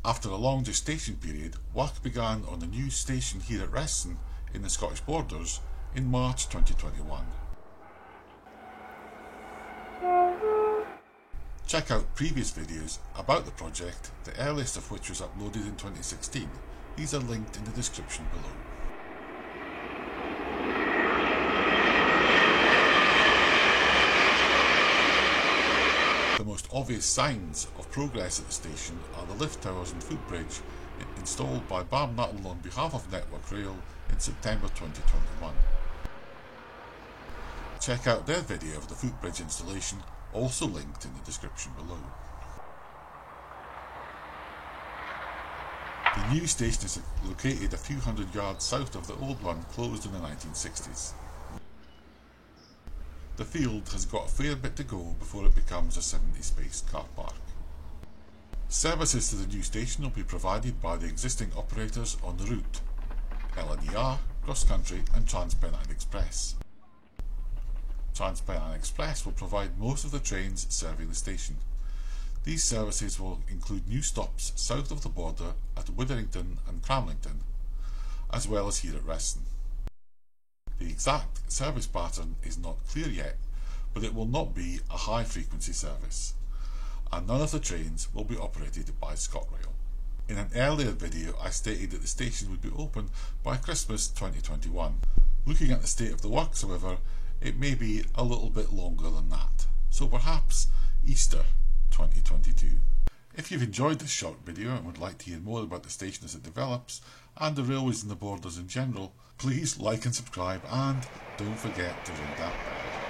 After a long gestation period, work began on the new station here at Reston in the Scottish Borders in March 2021. Check out previous videos about the project, the earliest of which was uploaded in 2016. These are linked in the description below. The most obvious signs of progress at the station are the lift towers and footbridge installed by BAM Nuttall on behalf of Network Rail in September 2021. Check out their video of the footbridge installation, also linked in the description below. The new station is located a few hundred yards south of the old one, closed in the 1960s. The field has got a fair bit to go before it becomes a 70-space car park. Services to the new station will be provided by the existing operators on the route: LNER, Cross Country and TransPennine Express. TransPennine Express will provide most of the trains serving the station. These services will include new stops south of the border at Witherington and Cramlington, as well as here at Reston. The exact service pattern is not clear yet, but it will not be a high-frequency service, and none of the trains will be operated by ScotRail. In an earlier video I stated that the station would be open by Christmas 2021. Looking at the state of the works, however, it may be a little bit longer than that, so perhaps Easter 2022. If you've enjoyed this short video and would like to hear more about the station as it develops, and the railways and the borders in general, please like and subscribe, and don't forget to ring that bell.